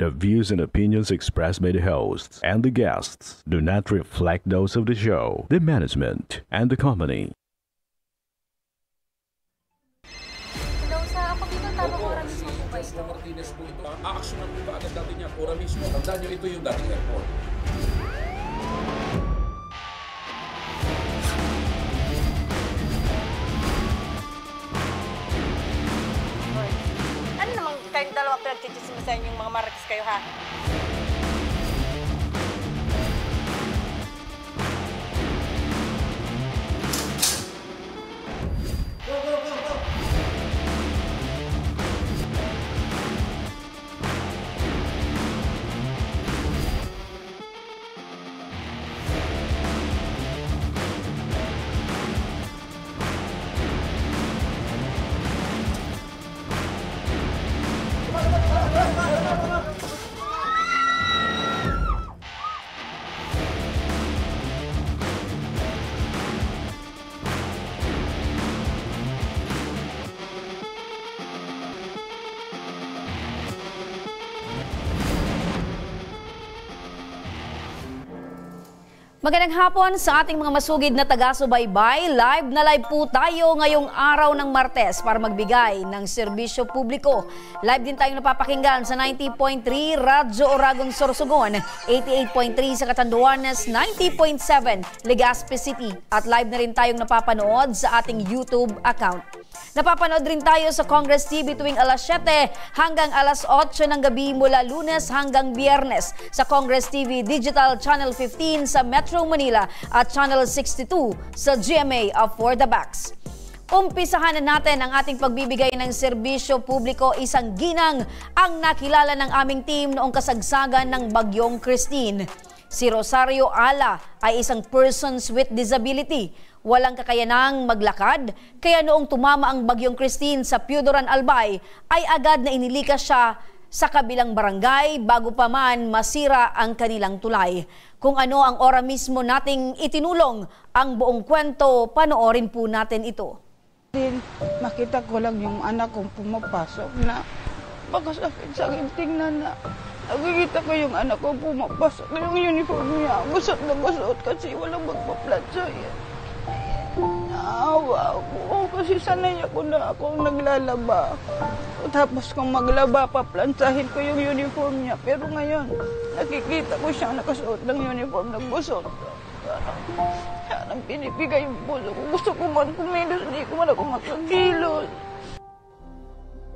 The views and opinions expressed by the hosts and the guests do not reflect those of the show, the management, and the company. Hello, sa ako dito, tama ko oras mismo po ba ito? Martinez po ito. Aaksyonan po ba agad natin yan? Ora mismo. Tandaan nyo, ito yung dating airport. Ano namang kayong dalawa pinagchichismisan yung mga marites kayo, ha? Magandang hapon sa ating mga masugid na taga-subaybay. Live na live po tayo ngayong araw ng Martes para magbigay ng serbisyo publiko. Live din tayong napapakinggan sa 90.3 Radyo Oragon Sorsogon, 88.3 sa Catanduanes, 90.7 Legazpi City at live na rin tayong napapanood sa ating YouTube account. Napapanood rin tayo sa Congress TV tuwing alas 7 hanggang alas 8 ng gabi mula Lunes hanggang Biyernes sa Congress TV Digital Channel 15 sa Metro Manila at Channel 62 sa GMA For the Backs. Umpisahan na natin ang ating pagbibigay ng serbisyo publiko. Isang ginang ang nakilala ng aming team noong kasagsagan ng Bagyong Christine. Si Rosario Ala ay isang persons with disability. Walang kakayanang maglakad, kaya noong tumama ang Bagyong Christine sa Piudoran, Albay, ay agad na inilikas siya sa kabilang barangay bago pa man masira ang kanilang tulay. Kung ano ang ora mismo nating itinulong, ang buong kwento, panoorin po natin ito. Makita ko lang yung anak kong pumapasok na makasakit-sakit tingnan na. Nakikita ko yung anak ko pumapasok na yung uniform niya. Gusot na gusot kasi walang magpa-plansa yan. Naawa ako kasi sanay ako na akong naglalaba. Tapos kung maglaba, paplansahin ko yung uniform niya. Pero ngayon, nakikita ko siya nakasuot ng uniform ng gusot. Parang pinipigay yung puso ko. Gusto ko man kumilos, hindi ko man ako makakilos.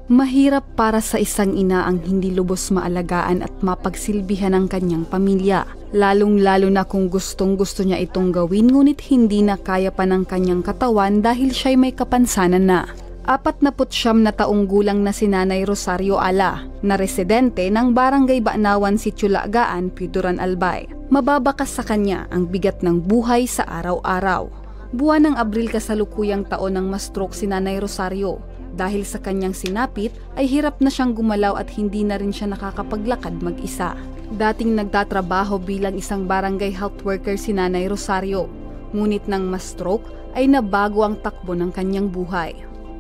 Mahirap para sa isang ina ang hindi lubos maalagaan at mapagsilbihan ang kanyang pamilya. Lalong-lalo na kung gustong-gusto niya itong gawin ngunit hindi na kaya pa ng kanyang katawan dahil siya'y may kapansanan na. 49 na taong gulang na si Nanay Rosario Ala, na residente ng Barangay Banawan, Sitio Laagaan, Piudoran, Albay. Mababakas sa kanya ang bigat ng buhay sa araw-araw. Buwan ng Abril kasalukuyang taon ng ma-stroke si Nanay Rosario. Dahil sa kanyang sinapit ay hirap na siyang gumalaw at hindi na rin siya nakakapaglakad mag-isa. Dating nagtatrabaho bilang isang barangay health worker si Nanay Rosario. Ngunit nang ma-stroke ay nabago ang takbo ng kanyang buhay.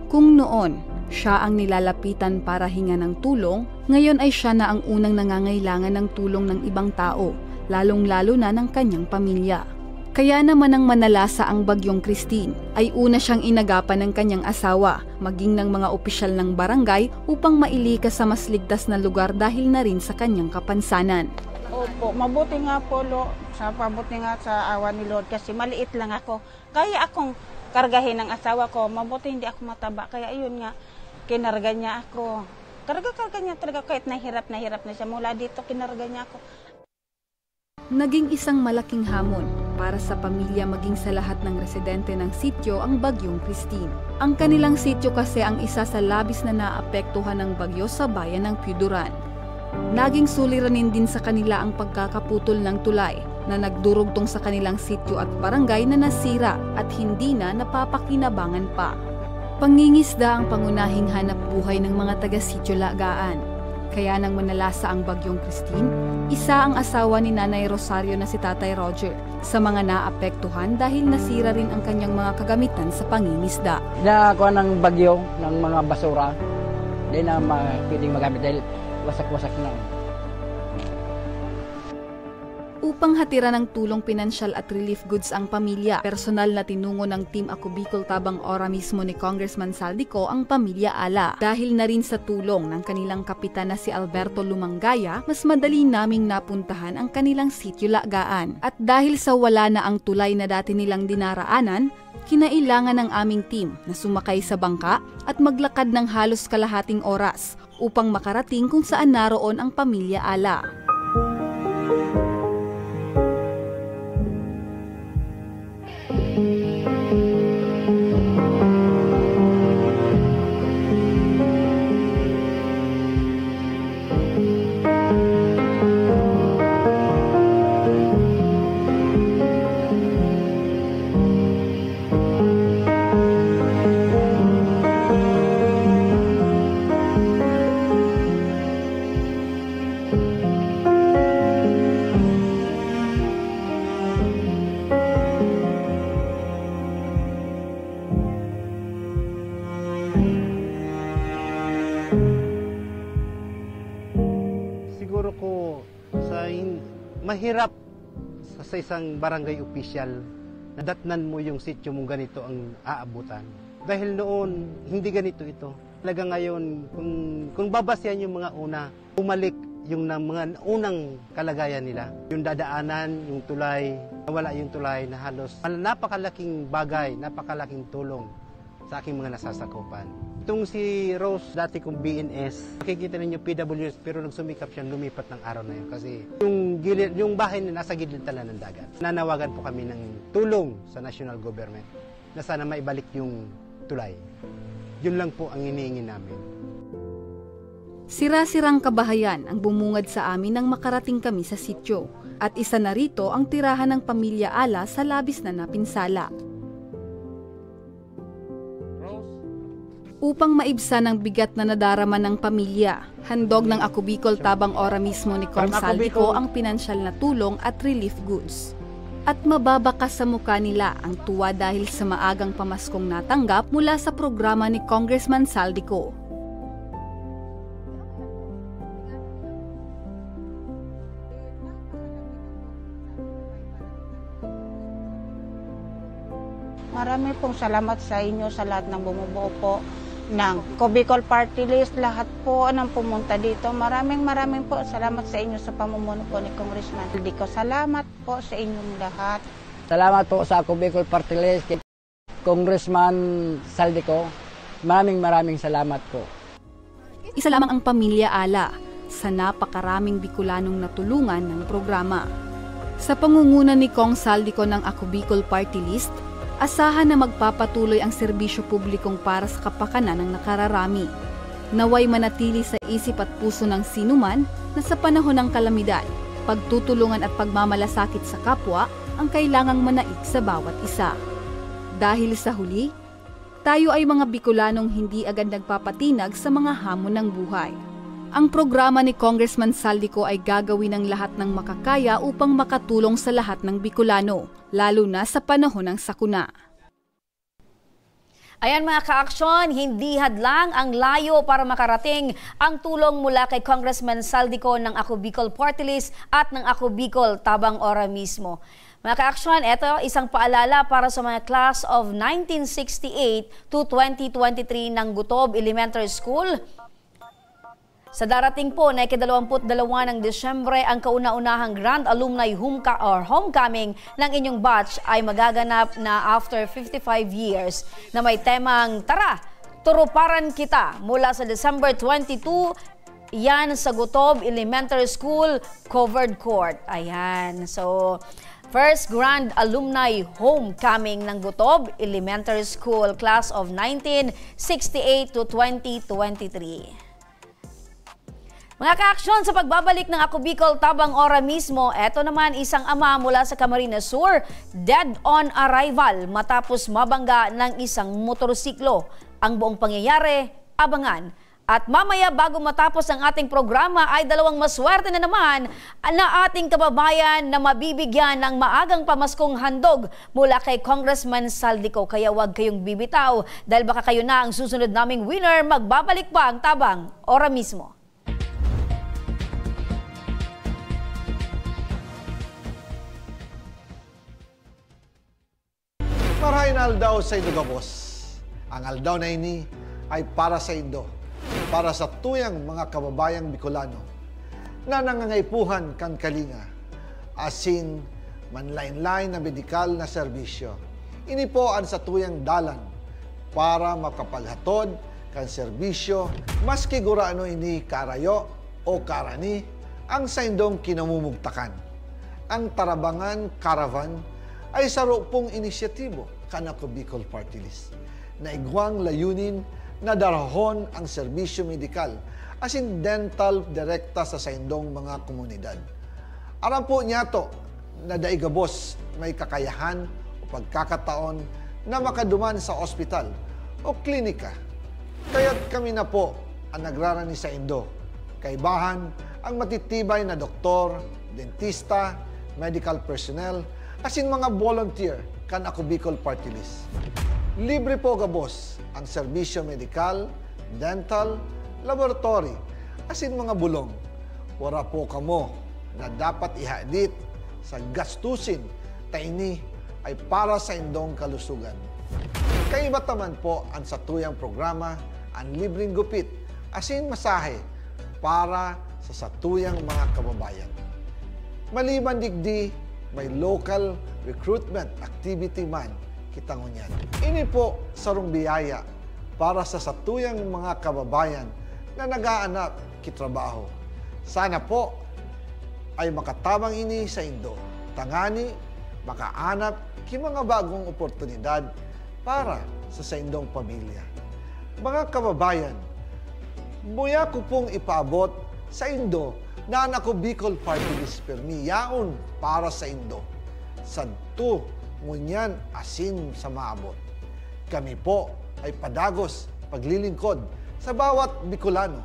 Kung noon, siya ang nilalapitan para hinga ng tulong, ngayon ay siya na ang unang nangangailangan ng tulong ng ibang tao, lalong-lalo na ng kanyang pamilya. Kaya naman ang manalasa ang Bagyong Christine ay una siyang inagapan ng kanyang asawa, maging ng mga opisyal ng barangay upang mailikas sa mas ligtas na lugar dahil na rin sa kanyang kapansanan. Opo, mabuti nga po, mabuti nga sa awa ni Lord kasi maliit lang ako. Kaya akong kargahin ng asawa ko, mabuti hindi ako mataba. Kaya ayun nga, kinarga niya ako. Karga niya talaga kahit nahirap na siya. Mula dito, kinarga niya ako. Naging isang malaking hamon para sa pamilya maging sa lahat ng residente ng sitio ang Bagyong Christine. Ang kanilang sitio kasi ang isa sa labis na naapektuhan ng bagyo sa bayan ng Piudoran. Naging suliranin din sa kanila ang pagkakaputol ng tulay na nagdurugtong sa kanilang sitio at barangay na nasira at hindi na napapakinabangan pa. Pangingisda ang pangunahing hanap buhay ng mga taga-sitio Laagaan. Kaya nang manalasa ang Bagyong Christine, isa ang asawa ni Nanay Rosario na si Tatay Roger sa mga naapektuhan dahil nasira rin ang kanyang mga kagamitan sa pangingisda. Nakuha ng bagyo ng mga basura, hindi na pwedeng magamit dahil wasak-wasak na. upang hatiran ng tulong pinansyal at relief goods ang pamilya. Personal na tinungo ng Team Ako Bicol Tabang Ora mismo ni Congressman Saldico ang pamilya Ala. Dahil na rin sa tulong ng kanilang kapitan na si Alberto Lumangaya, mas madali naming napuntahan ang kanilang sitio Lagaan. At dahil sa wala na ang tulay na dati nilang dinaraanan, kinailangan ng aming team na sumakay sa bangka at maglakad ng halos kalahating oras upang makarating kung saan naroon ang pamilya Ala. Siguro ko mahirap sa isang barangay official na datnan mo yung sityo mong ganito ang aabutan. Dahil noon, hindi ganito ito. Talaga ngayon, kung babasyan yung mga una, bumalik yung mga unang kalagayan nila. Yung dadaanan, yung tulay, nawala yung tulay na halos napakalaking bagay, napakalaking tulong sa aking mga nasasakupan. Itong si Rose, dati kong BNS, makikita ninyo PWS, pero nagsumikap siya, lumipat ng araw na yun. Kasi yung bahay na nasa gilid tala ng dagat. Nanawagan po kami ng tulong sa national government na sana maibalik yung tulay. Yun lang po ang hinihingi namin. Sira-sirang kabahayan ang bumungad sa amin nang makarating kami sa sityo. At isa na rito ang tirahan ng pamilya Ala sa labis na napinsala. Upang maibsan ang bigat na nadarama ng pamilya, handog ng Ako Bicol Tabang Ora mismo ni Kong Saldico ang pinansyal na tulong at relief goods. At mababakas sa mukha nila ang tuwa dahil sa maagang pamaskong natanggap mula sa programa ni Congressman Saldico. Marami pong salamat sa inyo sa lahat ng bumubuo po ng Ako Bicol Party List, lahat po ng pumunta dito. Maraming po salamat sa inyo sa pamumuno po ni Congressman Saldico. Salamat po sa inyong lahat. Salamat po sa Ako Bicol Party List kay Congressman Saldico. Maraming salamat po. Isa lamang ang pamilya Ala sa napakaraming Bicolanong natulungan ng programa. Sa pangunguna ni Kong Saldico ng Ako Bicol Party List, asahan na magpapatuloy ang serbisyo publikong para sa kapakanan ng nakararami. Naway manatili sa isip at puso ng sinuman na sa panahon ng kalamidad, pagtutulungan at pagmamalasakit sa kapwa ang kailangang manaig sa bawat isa. Dahil sa huli, tayo ay mga Bicolanong hindi agad nagpapatinag sa mga hamon ng buhay. Ang programa ni Congressman Saldico ay gagawin ng lahat ng makakaya upang makatulong sa lahat ng Bicolano, lalo na sa panahon ng sakuna. Ayan mga ka-aksyon, hindi hadlang ang layo para makarating ang tulong mula kay Congressman Saldico ng Ako Bicol Party List at ng Ako Bicol Tabang Ora mismo. Mga ka-aksyon, ito isang paalala para sa mga class of 1968 to 2023 ng Gutob Elementary School. Sa darating po na ika-22 ng Disyembre, ang kauna-unahang Grand Alumni Homecoming ng inyong batch ay magaganap na after 55 years na may temang Tara, Turuparan Kita mula sa December 22, yan sa Gutob Elementary School Covered Court. Ayan, so first Grand Alumni Homecoming ng Gutob Elementary School Class of 1968 to 2023. Mga ka-aksyon, sa pagbabalik ng Ako Bicol Tabang Ora mismo, eto naman isang ama mula sa Camarines Sur, dead on arrival matapos mabangga ng isang motorsiklo. Ang buong pangyayari, abangan. At mamaya bago matapos ang ating programa ay dalawang maswerte na naman na ating kababayan na mabibigyan ng maagang pamaskong handog mula kay Congressman Saldico. Kaya huwag kayong bibitaw dahil baka kayo na ang susunod naming winner. Magbabalik pa ang Tabang Ora mismo. Marahin aldaw sa Indo Gabos. Ang aldaw na ini ay para sa Indo, para sa tuyang mga kababayang Bicolano na nangangaipuhan kan kalinga, asin manlain-lain na medikal na serbisyo. Ini po ang sa tuyang dalan para makapaghatod kan serbisyo maski guraano ini karayo o karani ang sa indong kinamumugtakan. Ang Tarabangan Caravan ay saro pong inisyatibo kanako Bicol Party List na igwang layunin na darahon ang serbisyo medikal asin dental direkta sa saindong mga komunidad. Aram po niya to na daigabos may kakayahan o pagkakataon na makaduman sa ospital o klinika. Kaya't kami na po ang nagrarani sa Indo. Kaibahan ang matitibay na doktor, dentista, medical personnel, asin mga volunteer kan ako Bicol Party List. Libre po gabos ang serbisyo medikal, dental, laboratory, asin mga bulong. Wala po kamo na dapat ihadit sa gastusin ta ini ay para sa indong kalusugan. Kaiba taman po ang satuyang programa ang libreng gupit asin masahe para sa satuyang mga kababayan. Maliban digdi, may local recruitment activity man kitang unyan. Ini po sarong biyaya para sa satuyang mga kababayan na nag-aanap kitrabaho. Sana po ay makatabang ini sa Indo. Tangani, makaanap ki mga bagong oportunidad para sa saindong pamilya. Mga kababayan, buya ko pong ipaabot sa Indo na ako Bicol Party List permi yaon para sa Indo. Sadto ngunyan asin sa maabot. Kami po ay padagos paglilingkod sa bawat Bicolano.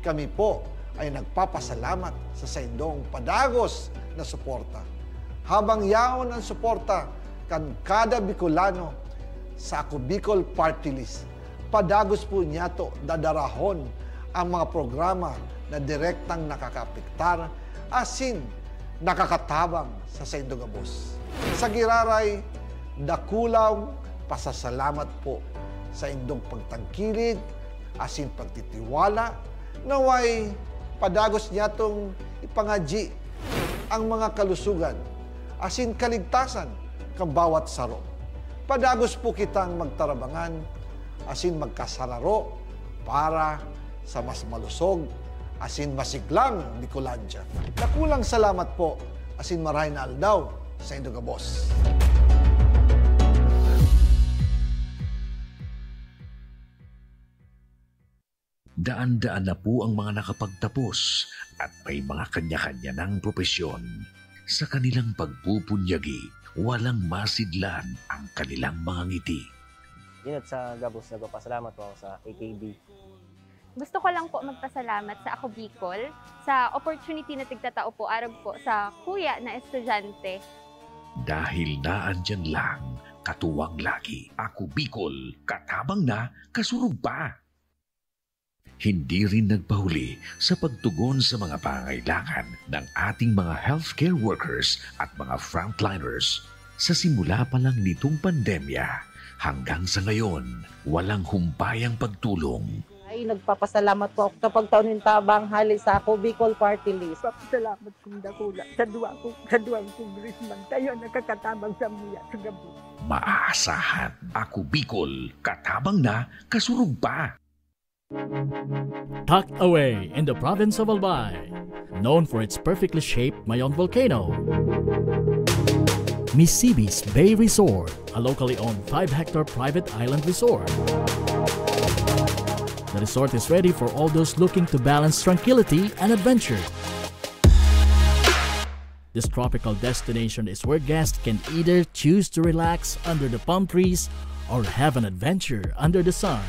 Kami po ay nagpapasalamat sa saindong padagos na suporta. Habang yaon ang suporta kan kada Bicolano sa ako Bicol Party List, padagos po niya to dadarahon ang mga programa na direktang nakakapiktar asin nakakatabang sa Saindo Gabos. Sa giraray, dakulang pasasalamat po sa indong pagtangkilig asin pagtitiwala naway padagos niya tong ipangaji ang mga kalusugan asin kaligtasan kang bawat saro. Padagos po kitang magtarabangan asin magkasararo para sa mas malusog asin masiglang Bicolandia. Nakulang salamat po asin marahin na aldaw sa Indo Gabos. Daan-daan na po ang mga nakapagtapos at may mga kanya-kanya ng propesyon. Sa kanilang pagpupunyagi, walang masidlan ang kanilang mga ngiti. Dinat sa Gabos, nagpapasalamat po ako sa AKB. Gusto ko lang po magpasalamat sa Ako Bicol sa opportunity na tigtatao po arab po sa kuya na estudyante. Dahil naandyan lang, katuwang lagi, Ako Bicol, katabang na, kasurug pa. Hindi rin nagpahuli sa pagtugon sa mga pangailangan ng ating mga healthcare workers at mga frontliners. Sa simula pa lang nitong pandemya, hanggang sa ngayon, walang humpayang pagtulong. Ay, nagpapasalamat po ako sa pagtaunin tabang hali sa Ako Bicol Party List. Salamat kong dakula sa duwang congressman. Tayo nakakatabang sa muya sa Gabos. Maaasahan, Ako Bicol, katabang na, kasurug pa. Tucked away in the province of Albay, known for its perfectly shaped Mayon volcano, Misibis Bay Resort, a locally owned 5-hectare private island resort. The resort is ready for all those looking to balance tranquility and adventure. This tropical destination is where guests can either choose to relax under the palm trees or have an adventure under the sun.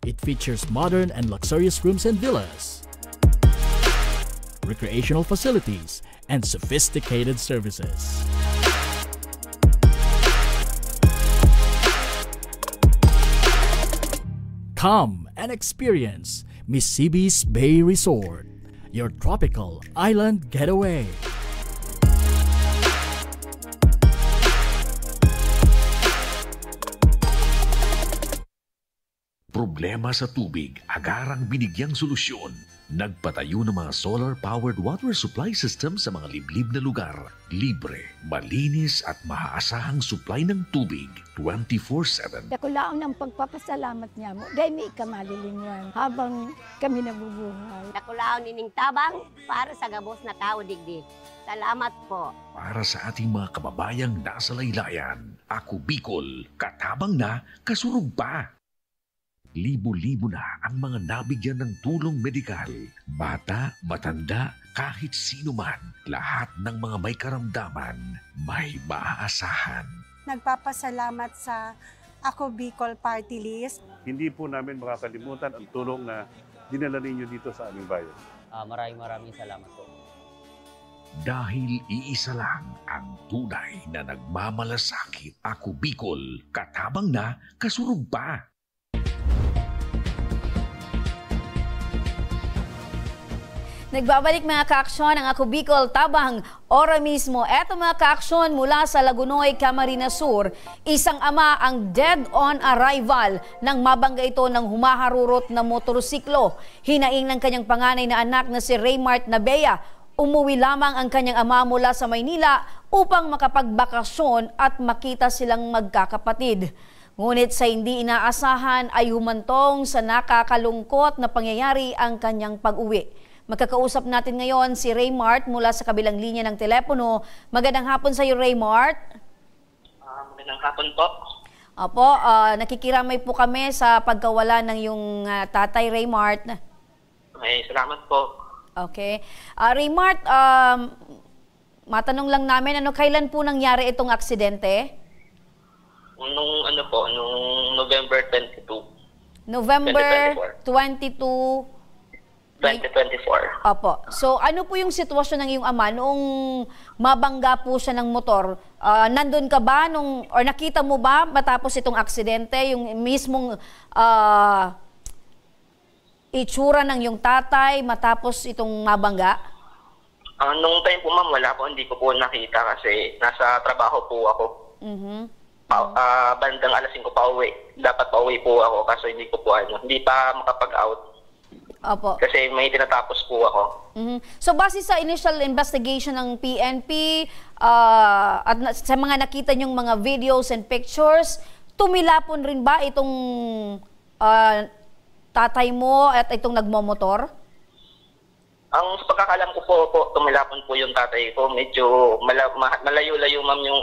It features modern and luxurious rooms and villas, recreational facilities, and sophisticated services. Come and experience Misibis Bay Resort, your tropical island getaway. problema sa tubig, agarang binigyang solusyon. Nagpatayo ng mga solar-powered water supply system sa mga liblib na lugar. Libre, malinis at maaasahang supply ng tubig 24/7. Ako laon ang pagpapasalamat niya mo. Dahil may ikamalilingan habang kami nabubuhay. Ako laon nining tabang para sa gabos na tao digdi. Salamat po. Para sa ating mga kababayang nasa laylayan, Ako Bicol, katabang na, kasurug pa. Libo-libo na ang mga nabigyan ng tulong medikal. Bata, matanda, kahit sino man, lahat ng mga may karamdaman, may maaasahan. Nagpapasalamat sa Ako Bicol Party List. Hindi po namin makakalimutan ang tulong na dinala ninyo dito sa aming bayan. Maraming salamat po. Dahil iisa lang ang tunay na nagmamalasakit. Ako Bicol, katabang na, kasurug pa. Nagbabalik mga kaaksyon ang Ako Bicol Tabang ora mismo. Eto mga kaaksyon mula sa Lagunoy, Camarines Sur. Isang ama ang dead on arrival nang mabangga ito ng humaharurot na motorsiklo. Hinaing ng kanyang panganay na anak na si Raymart Nabea. Umuwi lamang ang kanyang ama mula sa Maynila upang makapagbakasyon at makita silang magkakapatid. Ngunit sa hindi inaasahan ay humantong sa nakakalungkot na pangyayari ang kanyang pag-uwi. Magkakausap natin ngayon si Raymart mula sa kabilang linya ng telepono. Magandang hapon sa iyo, Raymart. Magandang hapon po. Opo, nakikiramay po kami sa pagkawala ng iyong tatay, Raymart. Okay, salamat po. Okay. Raymart, matanong lang namin, kailan po nangyari itong aksidente? Nung November 22. November 22, 2024. Opo. So, ano po yung sitwasyon ng iyong ama noong mabangga po siya ng motor? Nandun ka ba or nakita mo ba matapos itong aksidente, yung mismong itsura ng iyong tatay matapos itong mabangga? Nung time po ma'am, wala po, hindi ko po nakita kasi nasa trabaho po ako. Bandang alas 5 pa uwi. Dapat pa uwi po ako kasi hindi pa makapag-out. Opo. Kasi may tinatapos po ako. So base sa initial investigation ng PNP at sa mga nakita niyong mga videos and pictures, tumilapon rin ba itong tatay mo at itong nagmomotor? Ang pagkakalam ko po, tumilapon po yung tatay ko. Medyo malayo-layo ma'am yung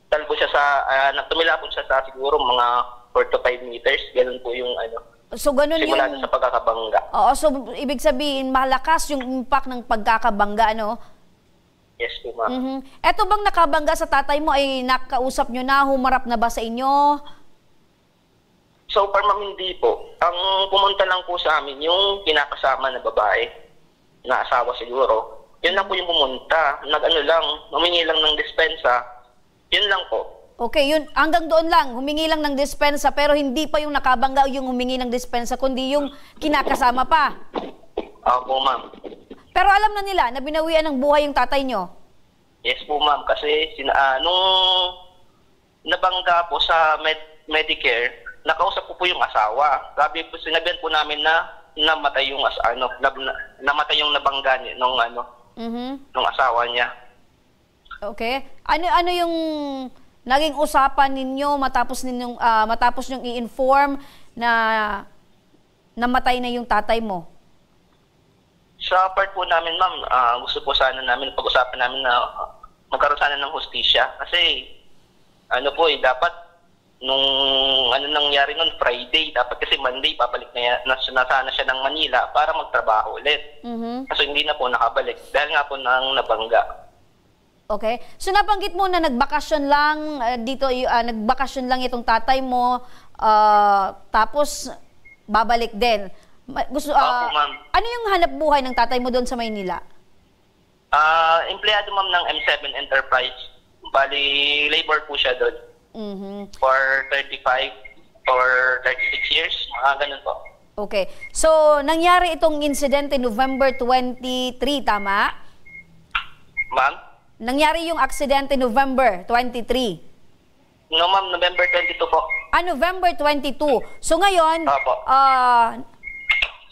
talbo siya tumilapon siya sa siguro mga 4 to 5 meters, ganun po yung So ganun simula yung sa pagkakabangga. Oo, so ibig sabihin malakas yung impact ng pagkakabangga, ano? Yes po, ma'am. Eto bang nakabangga sa tatay mo ay nakausap nyo na, humarap na ba sa inyo? So far, ma'am, hindi po. Ang pumunta lang po sa amin yung kinakasama na babae, na asawa siguro. Yun lang po yung pumunta. Humingi lang ng dispensa. Yun lang po. Okay, yun, hanggang doon lang, humingi lang ng dispensa, pero hindi pa yung nakabangga yung humingi ng dispensa, kundi yung kinakasama pa. Opo, ma'am. Pero alam na nila na binawian ng buhay yung tatay nyo? Yes po, ma'am. Kasi nung nabangga po sa Medicare, nakausap ko po yung asawa. Sinabihan po namin na namatay yung namatay yung nabangga nung asawa niya. Okay. Ano yung naging usapan ninyo matapos nyong i-inform na namatay na yung tatay mo? Sa part po namin, ma'am, gusto po sana namin pag-usapan namin na magkaroon sana ng hustisya. Kasi dapat nung nangyari nun Friday, dapat kasi Monday babalik na sana siya ng Manila para magtrabaho ulit. Kasi hindi na po nakabalik dahil nga po nang nabangga. Okay. So nabanggit mo na nagbakasyon lang nagbakasyon lang itong tatay mo, tapos babalik din. Ano yung hanap buhay ng tatay mo doon sa Maynila? Empleyado ma'am ng M7 Enterprise. Bali, labor po siya doon. For 35 or 36 years, ganun po. Okay. So, nangyari itong insidente November 23, tama? Ma'am? Nangyari yung aksidente November 23. No, ma'am, November 22 po. November 22. So ngayon,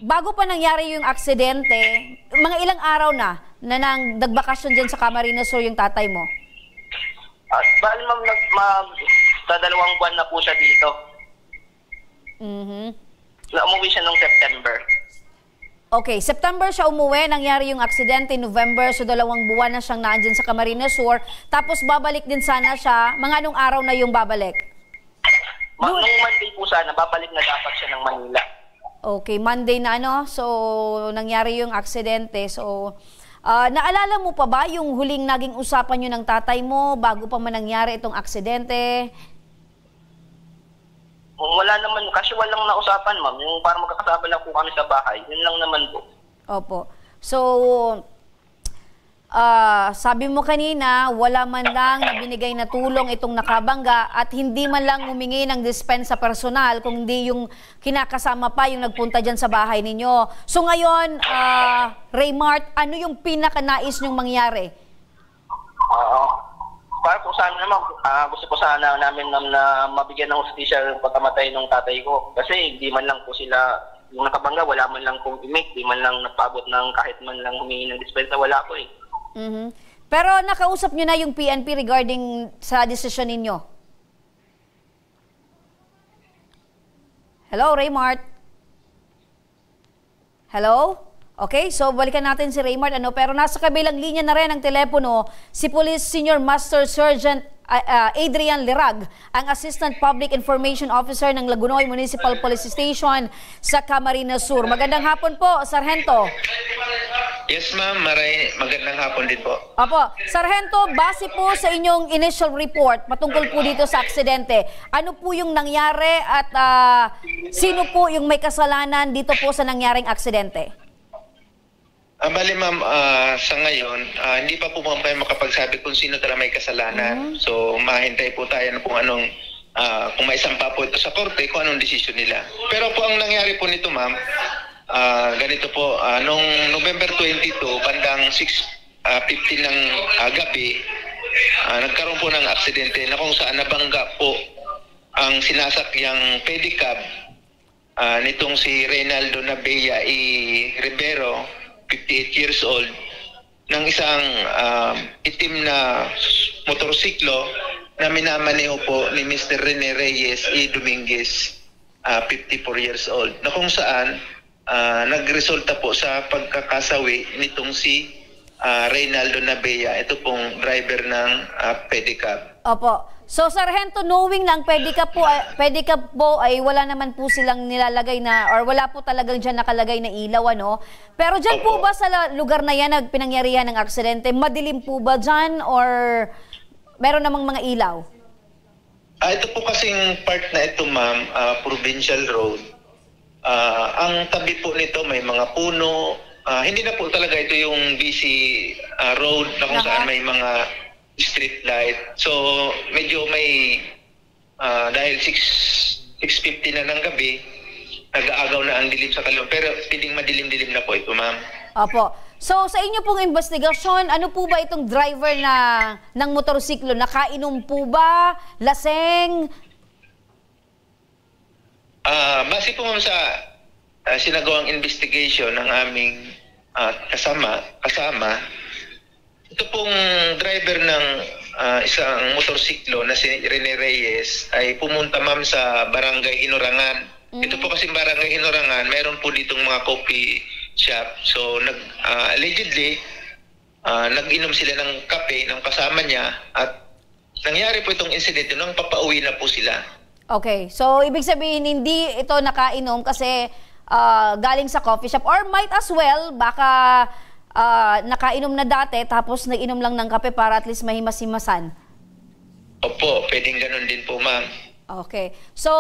bago pa nangyari yung aksidente, mga ilang araw na nagbakasyon dyan sa Camarines Sur yung tatay mo? Bali, ma'am, dalawang buwan na po siya dito. Umuwi siya noong September. Okay, September siya umuwi, nangyari yung aksidente, November, so 2 buwan na siyang naandyan sa Camarines Sur. Tapos babalik din sana siya, mga anong araw na yung babalik? Nung Monday po sana, babalik na dapat siya ng Manila. Okay, Monday na so nangyari yung aksidente. So, naalala mo pa ba yung huling naging usapan nyo ng tatay mo bago pa man nangyari itong aksidente? Wala naman, casual lang na usapan, ma'am. Yung parang magkakasama lang po kami sa bahay. Yun lang naman po. Opo. So, sabi mo kanina, wala man lang na binigay na tulong itong nakabangga at hindi man lang humingi ng dispensa personal, kundi yung kinakasama pa yung nagpunta dyan sa bahay ninyo. So ngayon, Raymart, ano yung pinakanais nyong mangyari? Para po sana naman, gusto po sana namin na mabigyan ng hustisya yung pagkamatay ng tatay ko. Kasi hindi man lang po sila, yung nakabangga, wala man lang pong imik, di man lang nagpabot ng kahit man lang humingi ng dispensa, wala po eh. Pero nakausap nyo na yung PNP regarding sa desisyon ninyo? Hello, Raymart? Hello? Okay, so balikan natin si Raymart. Pero nasa kabilang linya na rin ang telepono si Police Senior Master Sergeant Adrian Lirag, ang Assistant Public Information Officer ng Lagunoy Municipal Police Station sa Camarines Sur. Magandang hapon po, Sargento. Yes, ma'am. Magandang hapon din po. Apo, Sargento, base po sa inyong initial report patungkol po dito sa aksidente, ano po yung nangyari at sino po yung may kasalanan dito po sa nangyaring aksidente? Bali, ma'am, sa ngayon, hindi pa po tayo makapagsabi kung sino talaga may kasalanan. So, mahintay po tayo na kung anong, kung may sampa po ito sa korte, kung anong desisyon nila. Pero po ang nangyari po nito, ma'am, ganito po, noong November 22, bandang 6:15 ng gabi, nagkaroon po ng aksidente na kung saan nabangga po ang sinasakyang pedicab nitong si Reynaldo Nabea Rivero, 58 years old, ng isang itim na motorsiklo na minamaneho po ni Mr. Rene Reyes Dominguez, 54 years old, na kung saan nagresulta po sa pagkakasawi nitong si Reynaldo Nabea, ito pong driver ng pedicab. Opo. So, Sargento, knowing na ang pedicab po ay wala naman po silang nilalagay na, or wala po talagang dyan nakalagay na ilaw, Pero dyan po ba sa lugar na yan pinangyarihan ng aksidente, madilim po ba dyan or meron namang mga ilaw? Ito po kasing part na ito, ma'am, provincial road. Ang tabi po nito may mga puno. Hindi na po talaga ito yung busy road na kung saan may mga street light. So, medyo may, dahil 6:50 na ng gabi, nag-aagaw na ang dilim sa kalong. Pero piling madilim-dilim na po ito, ma'am. Opo. So, sa inyo pong investigasyon, ano po ba itong driver ng motorsiklo? Nakainom po ba? Laseng? Base po, ma'am, sa sinagawang investigation ng aming kasama, ito pong driver ng isang motorsiklo na si Rene Reyes ay pumunta, ma'am, sa Barangay Hinurangan. Ito po kasi Barangay Hinurangan, meron po ditong mga coffee shop. So, allegedly, nag-inom sila ng kape ng kasama niya at nangyari po itong incident nang papauwi na po sila. Okay. So, ibig sabihin, hindi ito nakainom kasi galing sa coffee shop, or might as well, baka nakainom na dati tapos nag-inom lang ng kape para at least mahimas-himasan. Opo, pwedeng ganun din po, ma'am. Okay. So,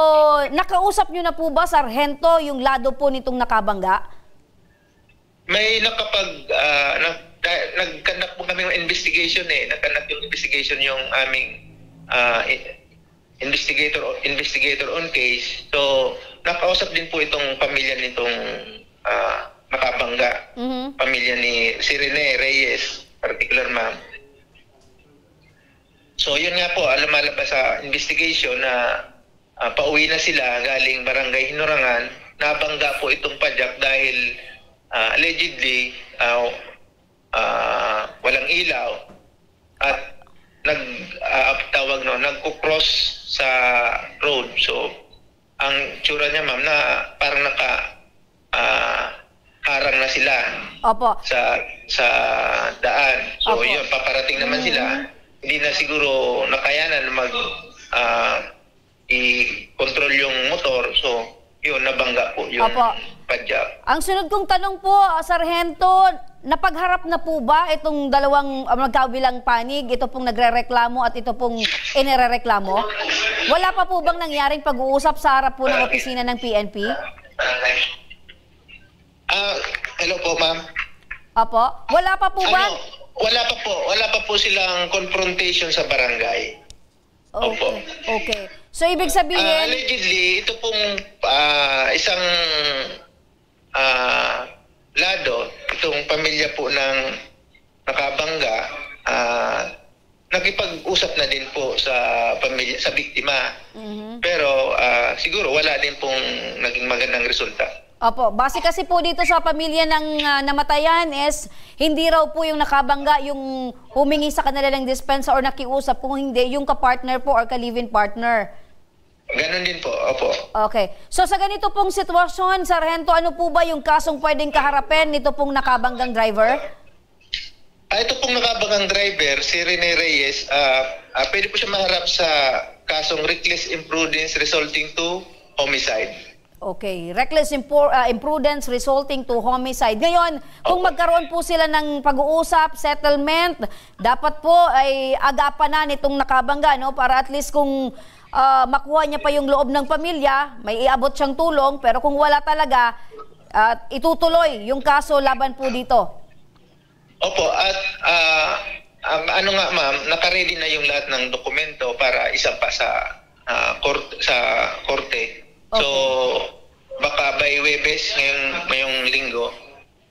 nakausap nyo na po ba, Sargento, yung lado po nitong nakabangga? May nag-conduct po kami ng investigation Nag-conduct yung investigation yung aming investigator on case. So, nakausap din po itong pamilya nitong nakabangga. Pamilya ni si Rene Reyes, particular, ma'am. So yun nga po, lumalabas sa investigation na pauwi na sila galing Barangay Hinurangan. Nabangga po itong padyak dahil allegedly walang ilaw at nagko-cross sa road. So ang tsura niya ma'am na parang harang na sila sa daan. So yun, paparating naman sila. Hindi na siguro nakayanan i-control yung motor. So yun, nabangga po yung padyak. Ang sunod kong tanong po, Sargento, napagharap na po ba itong dalawang magkabilang panig, ito pong nagrereklamo at ito pong inirereklamo? Wala pa po bang nangyaring pag-uusap sa harap po ng opisina ng PNP? Hello po, ma'am. Opo. Wala pa po ba? Wala pa po. Wala pa po silang confrontation sa barangay. Opo. Okay. So, ibig sabihin... allegedly, ito pong isang lado, itong pamilya po ng nakabangga, nakipag-usap na din po sa pamilya, sa biktima. Pero siguro wala din pong naging magandang resulta. Opo, base kasi po dito sa pamilya ng namatayan is hindi raw po yung nakabangga yung humingi sa kanila ng dispensa or nakiusap, kung hindi yung ka-partner po or ka-live-in partner. Ganon din po, opo. Okay. So sa ganito pong sitwasyon, Sargento, ano po ba yung kasong pwedeng kaharapin nito pong nakabanggang driver? Ito pong nakabanggang driver, si Rene Reyes, pwede po siya maharap sa kasong reckless imprudence resulting to homicide. Okay, reckless imprudence resulting to homicide. Ngayon, kung magkaroon po sila ng pag-uusap, settlement, dapat po ay agapan na nitong nakabangga, no? Para at least kung makuha niya pa yung loob ng pamilya, may iabot siyang tulong, pero kung wala talaga, itutuloy yung kaso laban po dito. Opo, at ano nga ma'am, nakaredy na yung lahat ng dokumento para isampa sa korte. Okay. So, baka by Webes ngayong linggo,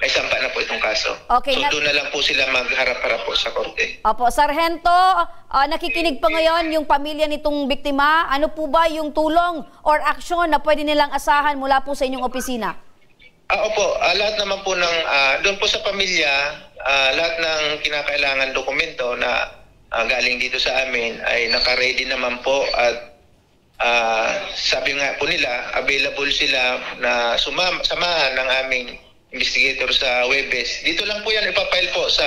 ay sampa na po itong kaso. Okay, so, doon na lang po sila magharap-harap po sa korte. Opo, Sargento, nakikinig pa ngayon yung pamilya nitong biktima. Ano po ba yung tulong or aksyon na pwede nilang asahan mula po sa inyong opisina? Opo, lahat naman po ng, doon po sa pamilya, lahat ng kinakailangan dokumento na galing dito sa amin ay naka-ready naman po at sabi nga po nila, available sila na samahan ng aming investigator sa Webes. Dito lang po yan ipapile po sa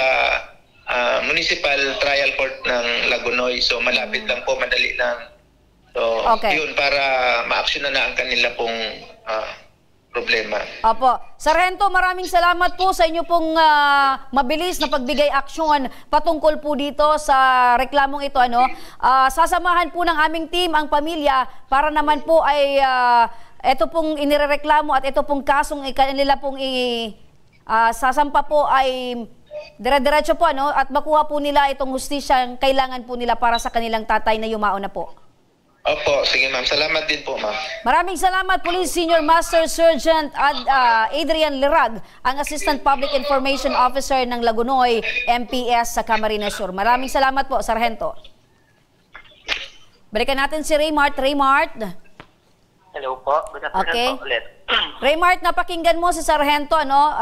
Municipal Trial Court ng Lagonoy. So malapit lang po, madali lang. So yun, para ma-action na ang kanila pong problema. Opo. Sargento, maraming salamat po sa inyo pong mabilis na pagbigay aksyon patungkol po dito sa reklamong ito. Sasamahan po ng aming team ang pamilya para naman po ay ito pong inirereklamo at ito pong kasong kanila pong sasampa po ay dire-diretso po at makuha po nila itong hustisya kailangan po nila para sa kanilang tatay na yumao na po. Opo, sige ma'am. Salamat din po ma'am. Maraming salamat, Police Senior Master Sergeant Adrian Lirag, ang Assistant Public Information Officer ng Lagonoy MPS sa Camarines Sur. Maraming salamat po, Sargento. Balikan natin si Raymart. Raymart. Hello po. Good afternoon po ulit. Raymart, napakinggan mo si Sargento,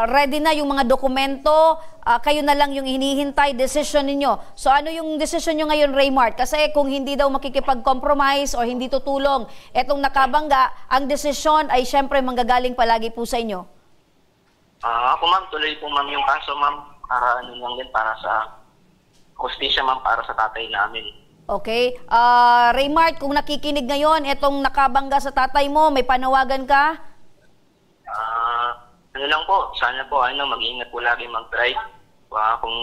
ready na yung mga dokumento, kayo na lang yung hinihintay, decision ninyo. So ano yung decision nyo ngayon, Raymart? Kasi kung hindi daw makikipag-compromise o hindi tutulong etong nakabangga, ang decision ay syempre manggagaling palagi po sa inyo. Ako ma'am, tuloy po ma'am yung kaso ma'am, para ano lang din, para sa hustisya ma'am, para sa tatay namin. Okay. Raymart, kung nakikinig ngayon, etong nakabangga sa tatay mo, may panawagan ka? Ano lang po, sana po mag-iingat po lagi mag-drive. Kung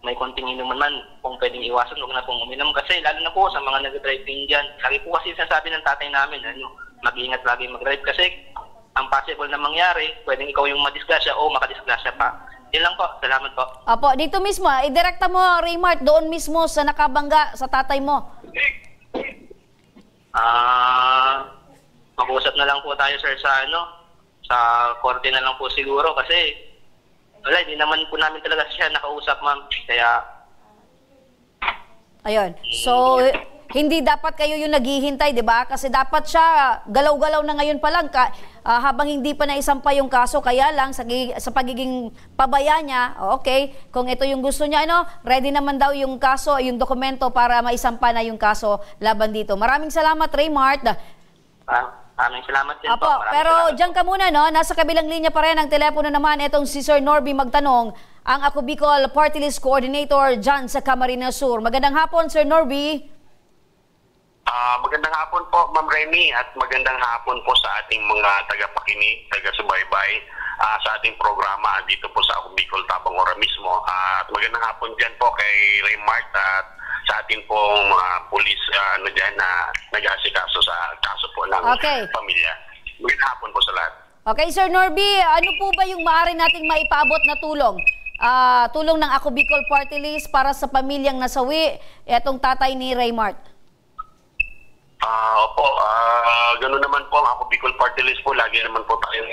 may konting inuman man, kung pwedeng iwasan, huwag na pong uminom. Kasi lalo na po sa mga nag-drive din dyan, lagi po kasi sinasabi ng tatay namin, mag-iingat lagi mag-drive. Kasi ang possible na mangyari, pwedeng ikaw yung madisgrasya o makadisgrasya pa. Yun lang po, salamat po. Apo, dito mismo, idirekta mo, Raymart, doon mismo sa nakabangga sa tatay mo. Mag-uusap na lang po tayo sir sa korte na lang po siguro kasi wala, hindi naman po namin talaga siya nakausap ma'am. Kaya Ayun. So, hindi dapat kayo yung naghihintay, di ba? Kasi dapat siya galaw-galaw na ngayon pa lang habang hindi pa naisampa yung kaso. Kaya lang sa pagiging pabaya niya, okay, kung ito yung gusto niya, ready naman daw yung kaso, yung dokumento para maisampa na yung kaso laban dito. Maraming salamat, Raymart. Maraming salamat din Apo, po. pero diyan ka muna, nasa kabilang linya pa rin ang telepono naman itong si Sir Norby magtanong, ang Ako Bicol Party List Coordinator dyan sa Camarines Sur. Magandang hapon, Sir Norby. Magandang hapon po, Ma'am Remy, at magandang hapon po sa ating mga tagapakinig, taga-subaybay sa ating programa dito po sa Ako Bicol Tabang Ora mismo. At magandang hapon dyan po kay Raymart at sa ating pong mga pulis dyan na nag-asikaso sa kaso po ng pamilya. Magandang hapon po sa lahat. Okay, Sir Norby, ano po ba yung maaari nating maipaabot na tulong? Tulong ng Ako Bicol Party List para sa pamilyang nasawi, etong tatay ni Raymart. Opo, ganoon naman po ang Ako Bicol Party List po. Lagi naman po tayo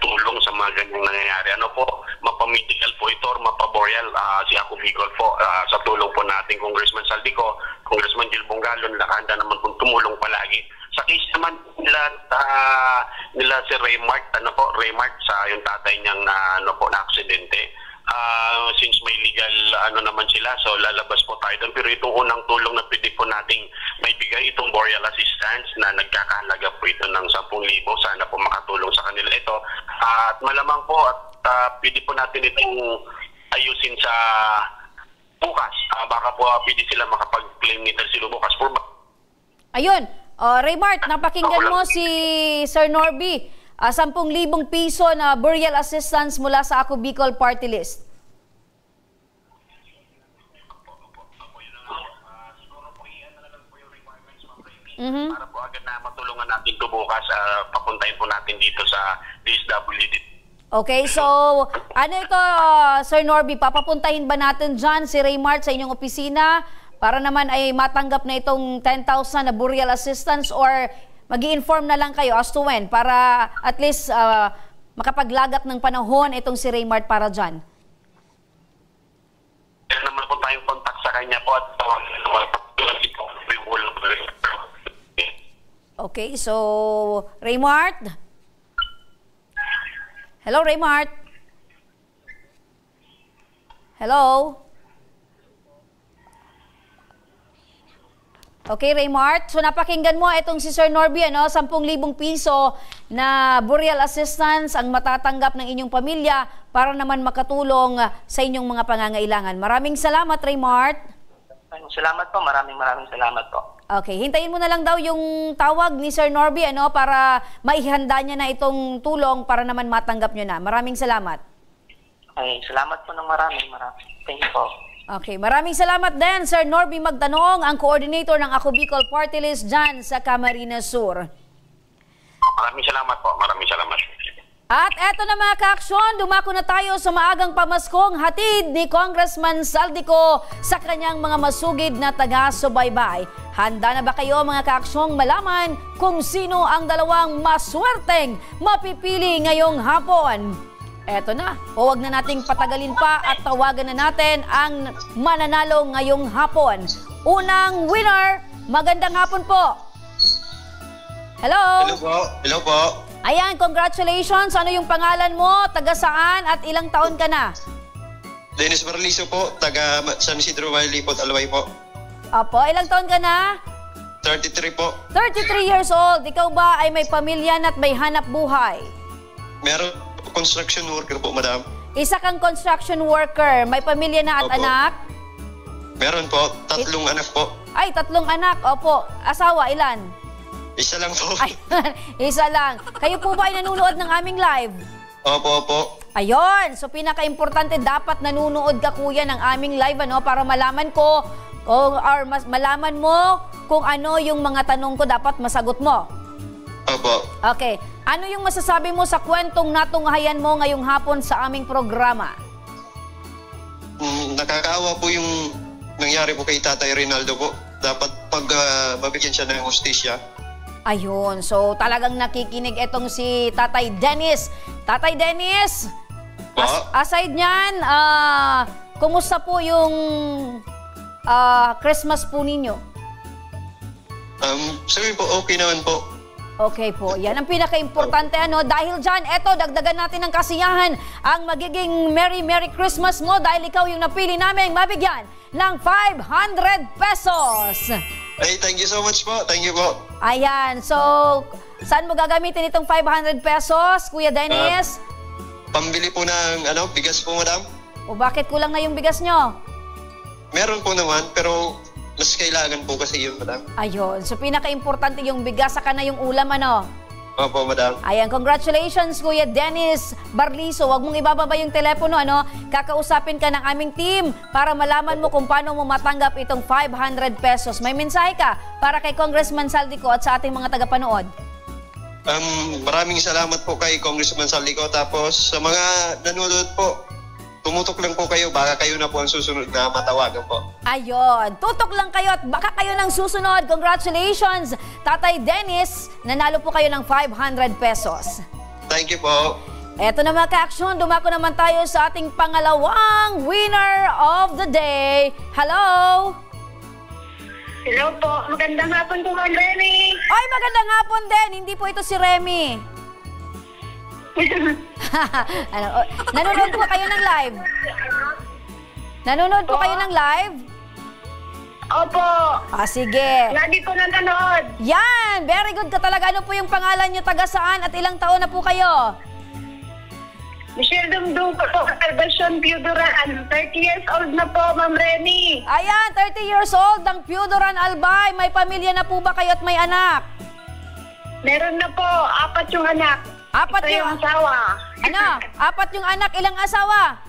tulong sa mga ganyang nangyayari. Ano po, mapamedical po ito or mapaboreal si Ako Bicol po sa tulong po natin Congressman Saldico, Congressman Gil Bungalon, nakahanda naman po tumulong palagi. Sa case naman nila si Raymart, Raymart sa yung tatay niyang na aksidente. Since may legal naman sila, so lalabas po tayo doon. Pero itong unang tulong na pwede po nating may bigay, itong boreal assistance na nagkakahalaga po ito ng 10,000. Sana po makatulong sa kanila ito. At malamang po at pwede po natin itong ayusin sa bukas. Baka po pwede sila makapag-claim nito sila bukas. Ayun, Raymart, napakinggan mo si Sir Norby. 10,000 piso na burial assistance mula sa Ako Bicol Party List. Para po agad na matulungan natin ito bukas, papuntahin po natin dito sa DSWD. Okay, so ano ito, Sir Norby, papapuntahin ba natin dyan si Raymart sa inyong opisina para naman ay matanggap na itong 10,000 na burial assistance, or mag-i-inform na lang kayo as to when para at least makapaglagak ng panahon itong si Raymart para dyan? Meron naman po tayong contact sa kanya po at okay, so Raymart? Hello, Raymart? Hello? Okay, Raymart. So napakinggan mo itong si Sir Norby, 10,000 piso na burial assistance ang matatanggap ng inyong pamilya para naman makatulong sa inyong mga pangangailangan. Maraming salamat, Raymart. Salamat po. Maraming salamat po. Okay, hintayin mo na lang daw yung tawag ni Sir Norby para maihanda niya na itong tulong para naman matanggap niyo na. Maraming salamat. Okay, salamat po ng maraming. Thank you po. Okay, maraming salamat din, Sir Norby Magtanong, ang coordinator ng Ako Bicol Party List dyan sa Camarines Sur. Maraming salamat po. Maraming salamat. At eto na mga ka-aksyon, dumako na tayo sa maagang pamaskong hatid ni Congressman Saldico sa kanyang mga masugid na taga-subaybay. Handa na ba kayo mga ka-aksyong malaman kung sino ang dalawang maswerteng mapipili ngayong hapon? Eto na, huwag na nating patagalin pa at tawagan na natin ang mananalo ngayong hapon. Unang winner, magandang hapon po. Hello? Hello po. Hello po. Ayan, congratulations. Ano yung pangalan mo, taga saan at ilang taon ka na? Dennis Barliso po, taga San Isidro Lipot, Alaway po. Apo, ilang taon ka na? 33 po. 33 years old. Ikaw ba ay may pamilya at may hanap buhay? Meron construction worker po, madam. Isa kang construction worker. May pamilya na at Opo. anak? Meron po. 3 anak po. Ay, 3 anak. Opo. Asawa, ilan? Isa lang po. Ay, isa lang. Kayo po ba ay nanonood ng aming live? Opo, opo. Ayun. So, pinaka-importante, dapat nanonood ka kuya ng aming live para malaman ko or malaman mo kung ano yung mga tanong ko dapat masagot mo. Opo. Okay. Ano yung masasabi mo sa kwentong natunghayan mo ngayong hapon sa aming programa? Nakakaawa po yung nangyari po kay Tatay Rinaldo po. Dapat mabigyan siya ng hustisya. Ayun. So, talagang nakikinig itong si Tatay Dennis. Tatay Dennis, aside nyan, kumusta po yung Christmas po ninyo? Sabi po, okay naman po. Okay po, yan ang pinaka-importante dahil dyan, eto, dagdagan natin ng kasiyahan ang magiging Merry Christmas mo dahil ikaw yung napili namin mabigyan ng 500 pesos. Ay, thank you so much po. Thank you po. Ayan, so saan mo gagamitin itong 500 pesos, Kuya Dennis? Pambili po ng bigas po, madam. O bakit kulang na yung bigas nyo? Meron po naman, pero mas kailangan po kasi yun, madam. Ayun, so pinaka-importante yung bigas, saka na yung ulam, Opo, madam. Ayan, congratulations, Kuya Dennis Barliso. Huwag mong ibababa yung telepono, Kakausapin ka ng aming team para malaman mo kung paano mo matanggap itong 500 pesos. May mensahe ka para kay Congressman Saldico at sa ating mga tagapanood? Maraming salamat po kay Congressman Saldico. Tapos sa mga nanonood po, tumutok lang po kayo, baka kayo na po ang susunod na matawagan po. Ayun, tutok lang kayo at baka kayo ng susunod. Congratulations, Tatay Dennis. Nanalo po kayo ng 500 pesos. Thank you po. Eto na mga ka-aksyon, dumako naman tayo sa ating pangalawang winner of the day. Hello? Hello po, magandang hapon po, Ma'am Remy. Ay, magandang hapon din. Hindi po ito si Remy. Nanonood po kayo ng live? Nanonood po kayo ng live? Opo. Sige. Lagi po nanonood. Yan! Very good ka talaga. Ano po yung pangalan nyo, taga saan at ilang taon na po kayo? Michelle Dumdum po, Salvacion Piudoran. 30 years old na po, Ma'am Remy. Ayan, 30 years old ang Piudoran Albay. May pamilya na po ba kayo at may anak? Meron na po, 4 yung anak. 4 yung asawa. 4 yung anak, ilang asawa?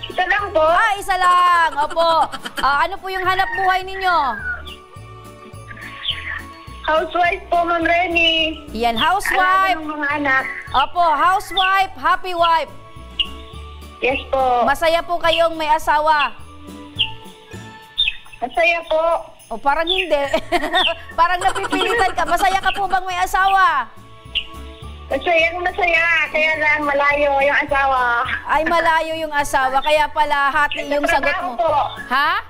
Isa lang po. Isa lang. Opo. Ano po yung hanap buhay ninyo? Housewife po, Ma'am Remy. Yan, housewife. Alaga ng mga anak. Opo, housewife, happy wife. Yes po. Masaya po kayong may asawa? Masaya po. O parang hindi. Parang napipilitan ka. Masaya ka po bang may asawa? Masaya. Kaya lang malayo yung asawa. Ay, malayo yung asawa. Kaya pala hati yung sagot mo. Po. Ha?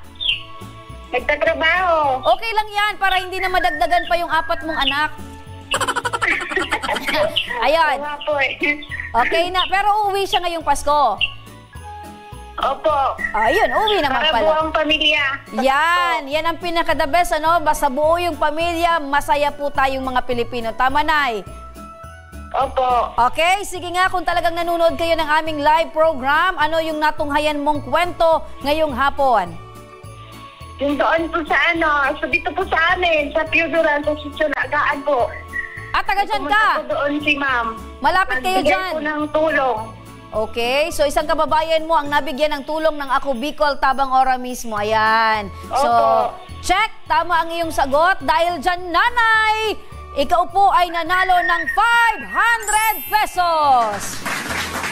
Nagtatrabaho. Okay lang yan para hindi na madagdagan pa yung 4 mong anak. Ayun. Okay na. Pero uuwi siya ngayong Pasko. Opo. Ayun, uwi naman pala. Para buong pamilya. Yan ang pinaka-the best, Basta buo yung pamilya, masaya po tayong mga Pilipino. Tama, Nay? Opo. Okay, sige nga, kung talagang nanonood kayo ng aming live program, ano yung natunghayan mong kwento ngayong hapon? Yung doon po sa so dito po sa amin, sa Piudoran, sa Sitsunagaan po. Taga dyan ka? Pumunta po doon si Ma'am. Malapit kayo dyan? Nagbigay po ng tulong. Okay, so isang kababayan mo ang nabigyan ng tulong ng Ako Bicol Tabang Ora mismo. Ayan. So, check, tama ang iyong sagot. Dahil dyan, Nanay, ikaw po ay nanalo ng 500 pesos.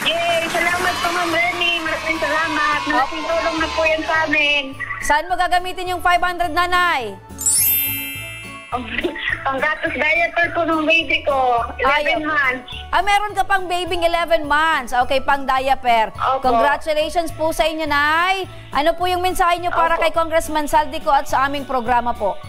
Yay! Salamat po, Ma'am Remy. Maraming salamat. Malaking tulong na po yan sa amin. Saan mo gagamitin yung 500, Nanay? Panggatos diaper po ng baby ko. 11 months. Meron ka pang babying 11 months. Okay, pang diaper. Congratulations po sa inyo, Nay. Ano po yung mensahe nyo para kay Congressman Saldico at sa aming programa po?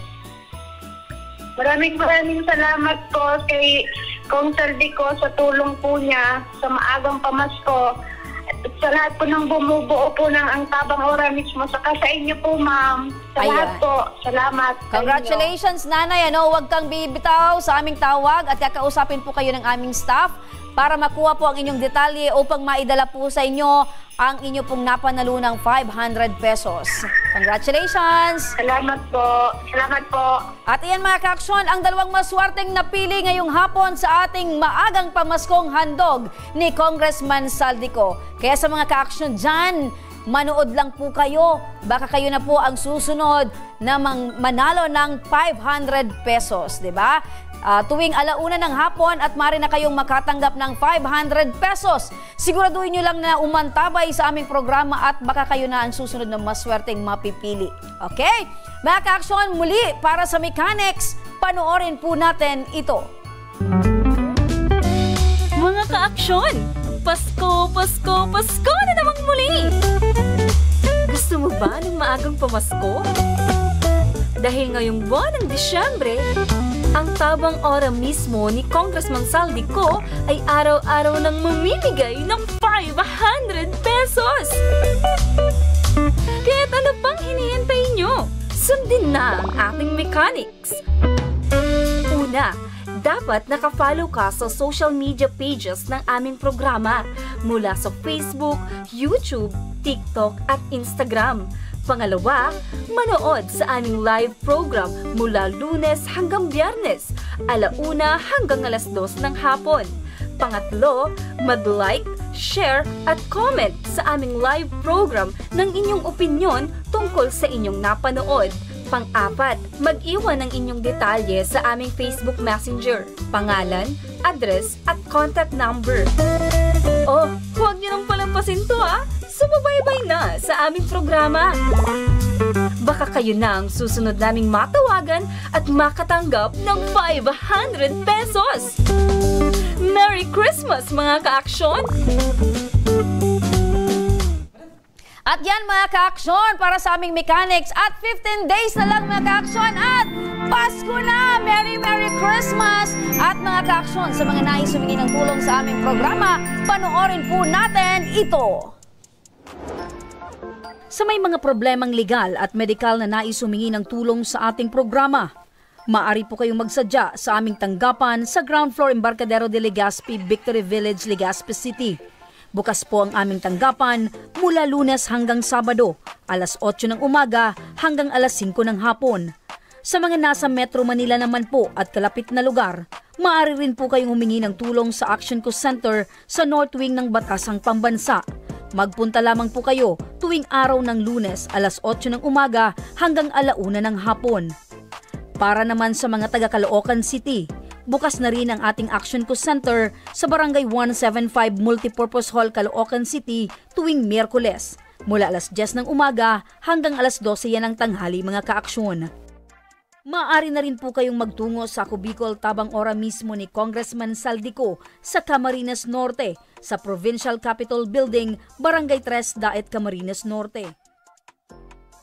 Maraming salamat po kay Kong Saldico sa tulong po niya sa maagang pamasko. At sa lahat po ng bumubuo po ng ang Tabang Ora mismo. Saka sa inyo po, Ma'am. Sa lahat po. Salamat. Congratulations, Nanay. Huwag kang bibitaw sa aming tawag at kakausapin po kayo ng aming staff para makuha po ang inyong detalye upang maidala po sa inyo ang inyo pong napanalunang 500 pesos. Congratulations! Salamat po. Salamat po. At iyan mga ka-aksyon, ang dalawang maswerteng napili ngayong hapon sa ating maagang pamaskong handog ni Congressman Saldico. Kaya sa mga ka-aksyon dyan, manood lang po kayo. Baka kayo na po ang susunod na manalo ng 500 pesos, di ba? Tuwing 1:00 ng hapon at maaari na kayong makatanggap ng 500 pesos. Siguraduhin nyo lang na umantabay sa aming programa at baka kayo na ang susunod na maswerteng mapipili. Okay? Mga ka-aksyon, muli para sa mechanics, panoorin po natin ito. Mga ka-aksyon, Pasko, Pasko, Pasko na namang muli! Gusto mo ba ng maagang pamasko? Dahil ngayong buwan ng Disyembre, ang tabang ora mismo ni Congressman Saldico ay araw-araw nang mamimigay ng 500 pesos! Kaya't ano pang hinihintay nyo? Sundin na ang ating mechanics! Una, dapat nakafollow ka sa social media pages ng aming programa mula sa Facebook, YouTube, TikTok at Instagram. Pangalawa, manood sa aming live program mula Lunes hanggang Biyernes, 1:00 hanggang 2:00 ng hapon. Pangatlo, mag-like, share at comment sa aming live program ng inyong opinyon tungkol sa inyong napanood. Pang-apat, mag-iwan ng inyong detalye sa aming Facebook Messenger, pangalan, address at contact number. Oh, huwag niyo nang palampasin to ha! Sumabaybay na sa aming programa. Baka kayo na ang susunod naming matawagan at makatanggap ng 500 pesos! Merry Christmas mga ka-aksyon! At yan mga ka-aksyon para sa aming mechanics at 15 days na lang mga ka-aksyon at Pasko na! Merry Christmas! At mga ka-aksyon sa mga nais humingi ng tulong sa aming programa, panoorin po natin ito! Sa may mga problemang legal at medikal na nais humingi ng tulong sa ating programa, maaari po kayong magsadya sa aming tanggapan sa ground floor Embarcadero de Legazpi, Victory Village, Legazpi City. Bukas po ang aming tanggapan mula Lunes hanggang Sabado, 8:00 ng umaga hanggang 5:00 ng hapon. Sa mga nasa Metro Manila naman po at kalapit na lugar, maaari rin po kayong humingi ng tulong sa Action Co Center sa North Wing ng Batasang Pambansa. Magpunta lamang po kayo tuwing araw ng Lunes, 8:00 ng umaga hanggang 1:00 ng hapon. Para naman sa mga taga Caloocan City, bukas na rin ang ating Action Co Center sa Barangay 175 Multipurpose Hall, Caloocan City tuwing Miyerkules, mula 10:00 ng umaga hanggang 12:00 yan ng tanghali mga kaaksyon. Maaari na rin po kayong magtungo sa Ako Bicol tabang ora mismo ni Congressman Saldico sa Camarines Norte, sa Provincial Capitol Building, Barangay 3, Daet, Camarines Norte.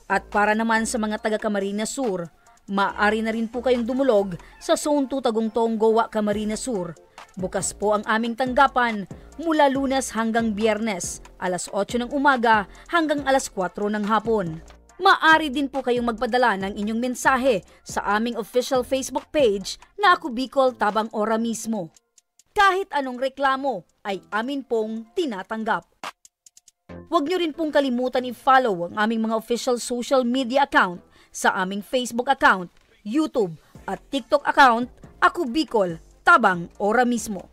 At para naman sa mga taga Camarines Sur, maaari na rin po kayong dumulog sa Zone 2 Tagungtong, Gowa, Camarines Sur. Bukas po ang aming tanggapan mula Lunes hanggang Biyernes, 8:00 ng umaga hanggang 4:00 ng hapon. Maaari din po kayong magpadala ng inyong mensahe sa aming official Facebook page na Ako Bicol tabang ora mismo. Kahit anong reklamo ay amin pong tinatanggap. Huwag niyo rin pong kalimutan i-follow ang aming mga official social media account sa aming Facebook account, YouTube at TikTok account, Ako Bicol tabang ora mismo.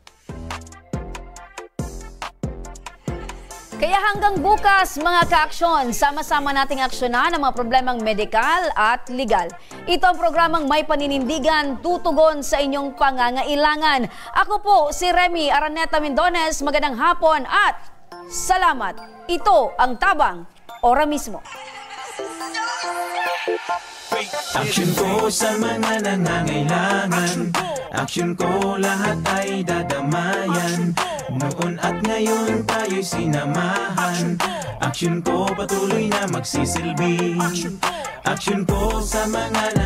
Kaya hanggang bukas mga ka-aksyon, sama-sama nating aksyonan ang mga problemang medikal at legal. Ito ang programang May Paninindigan, tutugon sa inyong pangangailangan. Ako po si Remy Araneta Mendones, magandang hapon at salamat. Ito ang Tabang Ora Mismo. Action ko sa mga nangangailangan, action ko lahat ay dadamayan. Noon at ngayon tayo'y sinamahan, action ko patuloy na magsisilbi. Action ko sa mga